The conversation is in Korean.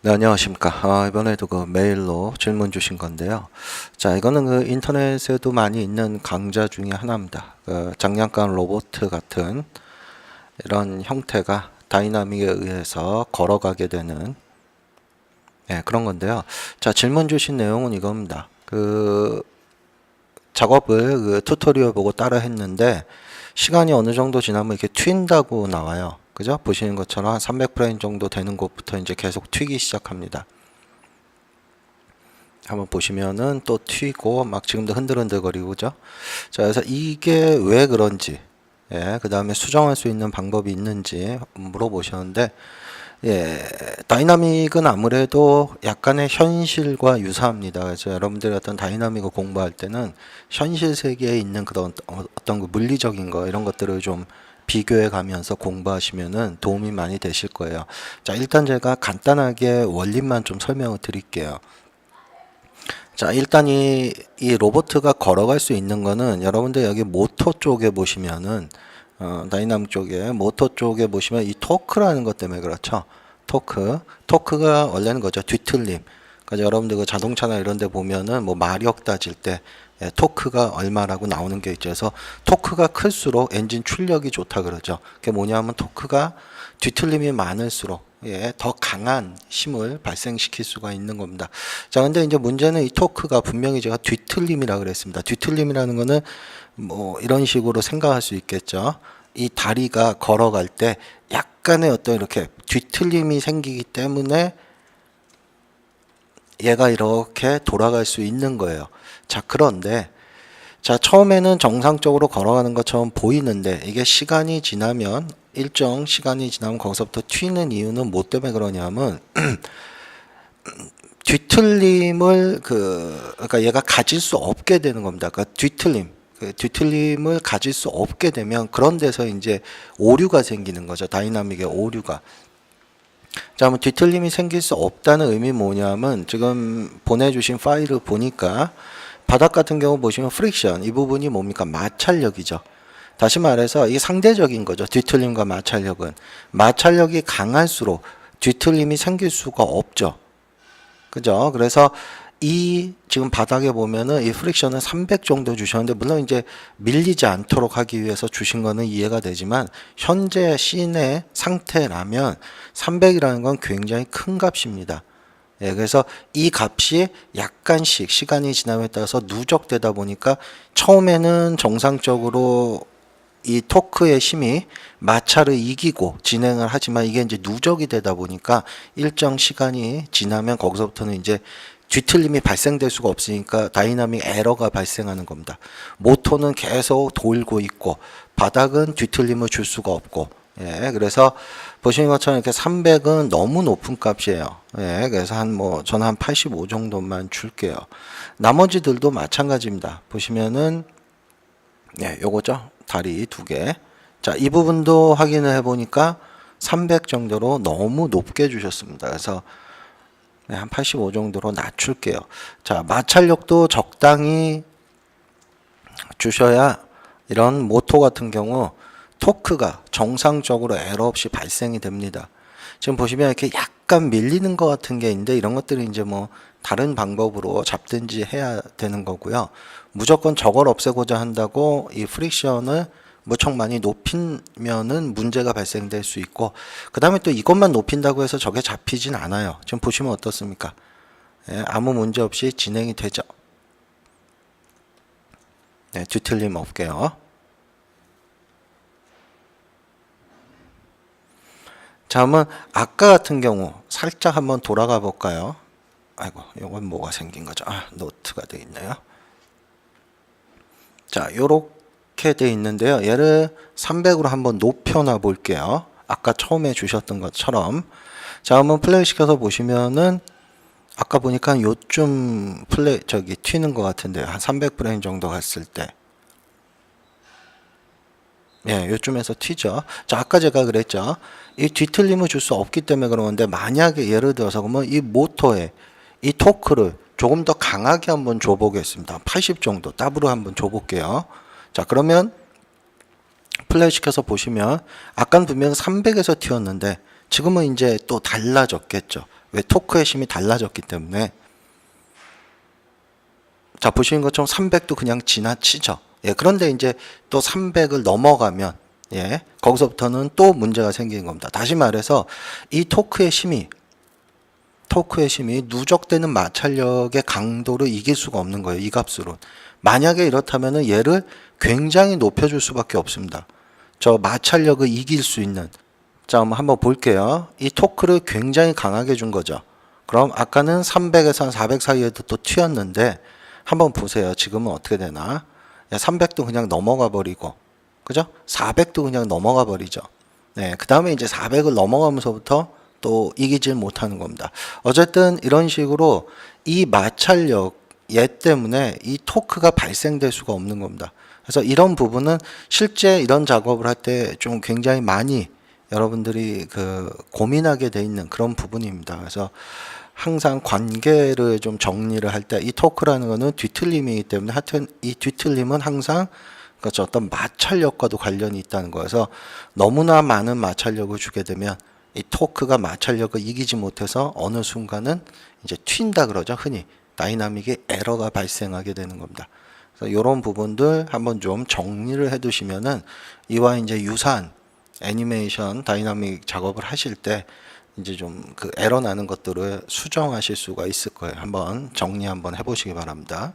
네, 안녕하십니까. 이번에도 그 메일로 질문 주신 건데요. 자, 이거는 그 인터넷에도 많이 있는 강좌 중에 하나입니다. 그 장난감 로봇 같은 이런 형태가 다이나믹에 의해서 걸어가게 되는 그런 건데요. 자, 질문 주신 내용은 이겁니다. 그 작업을 그 튜토리얼 보고 따라 했는데 시간이 어느 정도 지나면 이렇게 튄다고 나와요. 그죠? 보시는 것처럼 한 300프레임 정도 되는 곳부터 이제 계속 튀기 시작합니다. 한번 보시면은 또 튀고 막 지금도 흔들흔들거리고 그죠? 자, 그래서 이게 왜 그런지 그 다음에 수정할 수 있는 방법이 있는지 물어보셨는데 다이나믹은 아무래도 약간의 현실과 유사합니다. 그래서 여러분들이 어떤 다이나믹을 공부할 때는 현실 세계에 있는 그런 어떤 그 물리적인 거 이런 것들을 좀 비교해 가면서 공부하시면은 도움이 많이 되실 거예요. 자, 일단 제가 간단하게 원리만 좀 설명을 드릴게요. 자, 일단 이 로보트가 걸어갈 수 있는 거는 여러분들 여기 모터 쪽에 보시면은 다이나믹 쪽에 모터 쪽에 보시면 이 토크라는 것 때문에 그렇죠. 토크가 원래는 거죠. 뒤틀림. 그러니까 여러분들 그 자동차나 이런 데 보면은 뭐 마력 따질 때 토크가 얼마라고 나오는 게 있죠. 그래서 토크가 클수록 엔진 출력이 좋다 그러죠. 그게 뭐냐면 토크가 뒤틀림이 많을수록 더 강한 힘을 발생시킬 수가 있는 겁니다. 자, 근데 이제 문제는 이 토크가 분명히 제가 뒤틀림이라 그랬습니다. 뒤틀림이라는 거는 뭐 이런 식으로 생각할 수 있겠죠. 이 다리가 걸어갈 때 약간의 어떤 이렇게 뒤틀림이 생기기 때문에 얘가 이렇게 돌아갈 수 있는 거예요. 자, 그런데 자, 처음에는 정상적으로 걸어가는 것처럼 보이는데 이게 시간이 지나면 일정 시간이 지나면 거기서부터 튀는 이유는 뭐 때문에 그러냐면 뒤틀림을 그러니까 얘가 가질 수 없게 되는 겁니다. 그러니까 뒤틀림을 가질 수 없게 되면 그런 데서 이제 오류가 생기는 거죠. 다이나믹의 오류가. 자, 그럼 뒤틀림이 생길 수 없다는 의미 뭐냐면 지금 보내주신 파일을 보니까 바닥 같은 경우 보시면 프릭션 이 부분이 뭡니까? 마찰력이죠. 다시 말해서 이게 상대적인 거죠. 뒤틀림과 마찰력은 마찰력이 강할수록 뒤틀림이 생길 수가 없죠. 그죠? 그래서 이 지금 바닥에 보면은 이 프릭션은 300 정도 주셨는데 물론 이제 밀리지 않도록 하기 위해서 주신 거는 이해가 되지만 현재 씬의 상태라면 300이라는 건 굉장히 큰 값입니다. 그래서 이 값이 약간씩 시간이 지남에 따라서 누적되다 보니까 처음에는 정상적으로 이 토크의 힘이 마찰을 이기고 진행을 하지만 이게 이제 누적이 되다 보니까 일정 시간이 지나면 거기서부터는 이제 뒤틀림이 발생될 수가 없으니까 다이나믹 에러가 발생하는 겁니다. 모터는 계속 돌고 있고 바닥은 뒤틀림을 줄 수가 없고 그래서 보시는 것처럼 이렇게 300은 너무 높은 값이에요. 그래서 저는 한 85 정도만 줄게요. 나머지들도 마찬가지입니다. 보시면은 요거죠. 다리 두 개. 자, 이 부분도 확인을 해보니까 300 정도로 너무 높게 주셨습니다. 그래서 한 85 정도로 낮출게요. 자, 마찰력도 적당히 주셔야 이런 모터 같은 경우 토크가 정상적으로 에러 없이 발생이 됩니다. 지금 보시면 이렇게 약간 밀리는 것 같은 게 있는데 이런 것들은 이제 뭐 다른 방법으로 잡든지 해야 되는 거고요. 무조건 저걸 없애고자 한다고 이 프릭션을 무척 많이 높이면은 문제가 발생될 수 있고 그 다음에 또 이것만 높인다고 해서 저게 잡히진 않아요. 지금 보시면 어떻습니까? 아무 문제 없이 진행이 되죠. 뒤틀림 없게요. 자, 그러면 아까 같은 경우 살짝 한번 돌아가 볼까요? 아이고, 이건 뭐가 생긴 거죠? 노트가 돼 있네요. 자, 요렇게 돼 있는데요. 얘를 300으로 한번 높여놔 볼게요. 아까 처음에 주셨던 것처럼. 자, 한번 플레이 시켜서 보시면은 아까 보니까 요쯤 튀는 것 같은데요. 한 300프레임 정도 갔을 때. 요쯤에서 튀죠. 자, 아까 제가 그랬죠. 이 뒤틀림을 줄 수 없기 때문에 그런 건데 만약에 예를 들어서 그러면 이 모터에 이 토크를 조금 더 강하게 한번 줘보겠습니다. 80 정도 더블로 한번 줘볼게요. 자, 그러면 플레이 시켜서 보시면 아까는 분명 300에서 튀었는데 지금은 이제 또 달라졌겠죠. 왜 토크의 힘이 달라졌기 때문에. 자, 보시는 것처럼 300도 그냥 지나치죠. 예, 그런데 이제 또 300을 넘어가면 예, 거기서부터는 또 문제가 생기는 겁니다. 다시 말해서 이 토크의 힘이 누적되는 마찰력의 강도를 이길 수가 없는 거예요. 이 값으로. 만약에 이렇다면 얘를 굉장히 높여줄 수밖에 없습니다. 저 마찰력을 이길 수 있는. 자, 한번 볼게요. 이 토크를 굉장히 강하게 준 거죠. 그럼 아까는 300에서 400 사이에도 또 튀었는데 한번 보세요. 지금은 어떻게 되나? 300도 그냥 넘어가 버리고, 그죠? 400도 그냥 넘어가 버리죠. 네, 그 다음에 이제 400을 넘어가면서부터 또 이기질 못하는 겁니다. 어쨌든 이런 식으로 이 마찰력 얘 때문에 이 토크가 발생될 수가 없는 겁니다. 그래서 이런 부분은 실제 이런 작업을 할 때 좀 굉장히 많이 여러분들이 고민하게 돼 있는 그런 부분입니다. 그래서 항상 관계를 좀 정리를 할 때 이 토크라는 거는 뒤틀림이기 때문에 하여튼 이 뒤틀림은 항상 그렇죠. 어떤 마찰력과도 관련이 있다는 거여서 너무나 많은 마찰력을 주게 되면 이 토크가 마찰력을 이기지 못해서 어느 순간은 이제 튄다 그러죠. 흔히 다이나믹의 에러가 발생하게 되는 겁니다. 그래서 이런 부분들 한번 좀 정리를 해 두시면은 이와 이제 유사한 애니메이션 다이나믹 작업을 하실 때 이제 좀 에러 나는 것들을 수정하실 수가 있을 거예요. 한번 정리 한번 해보시기 바랍니다.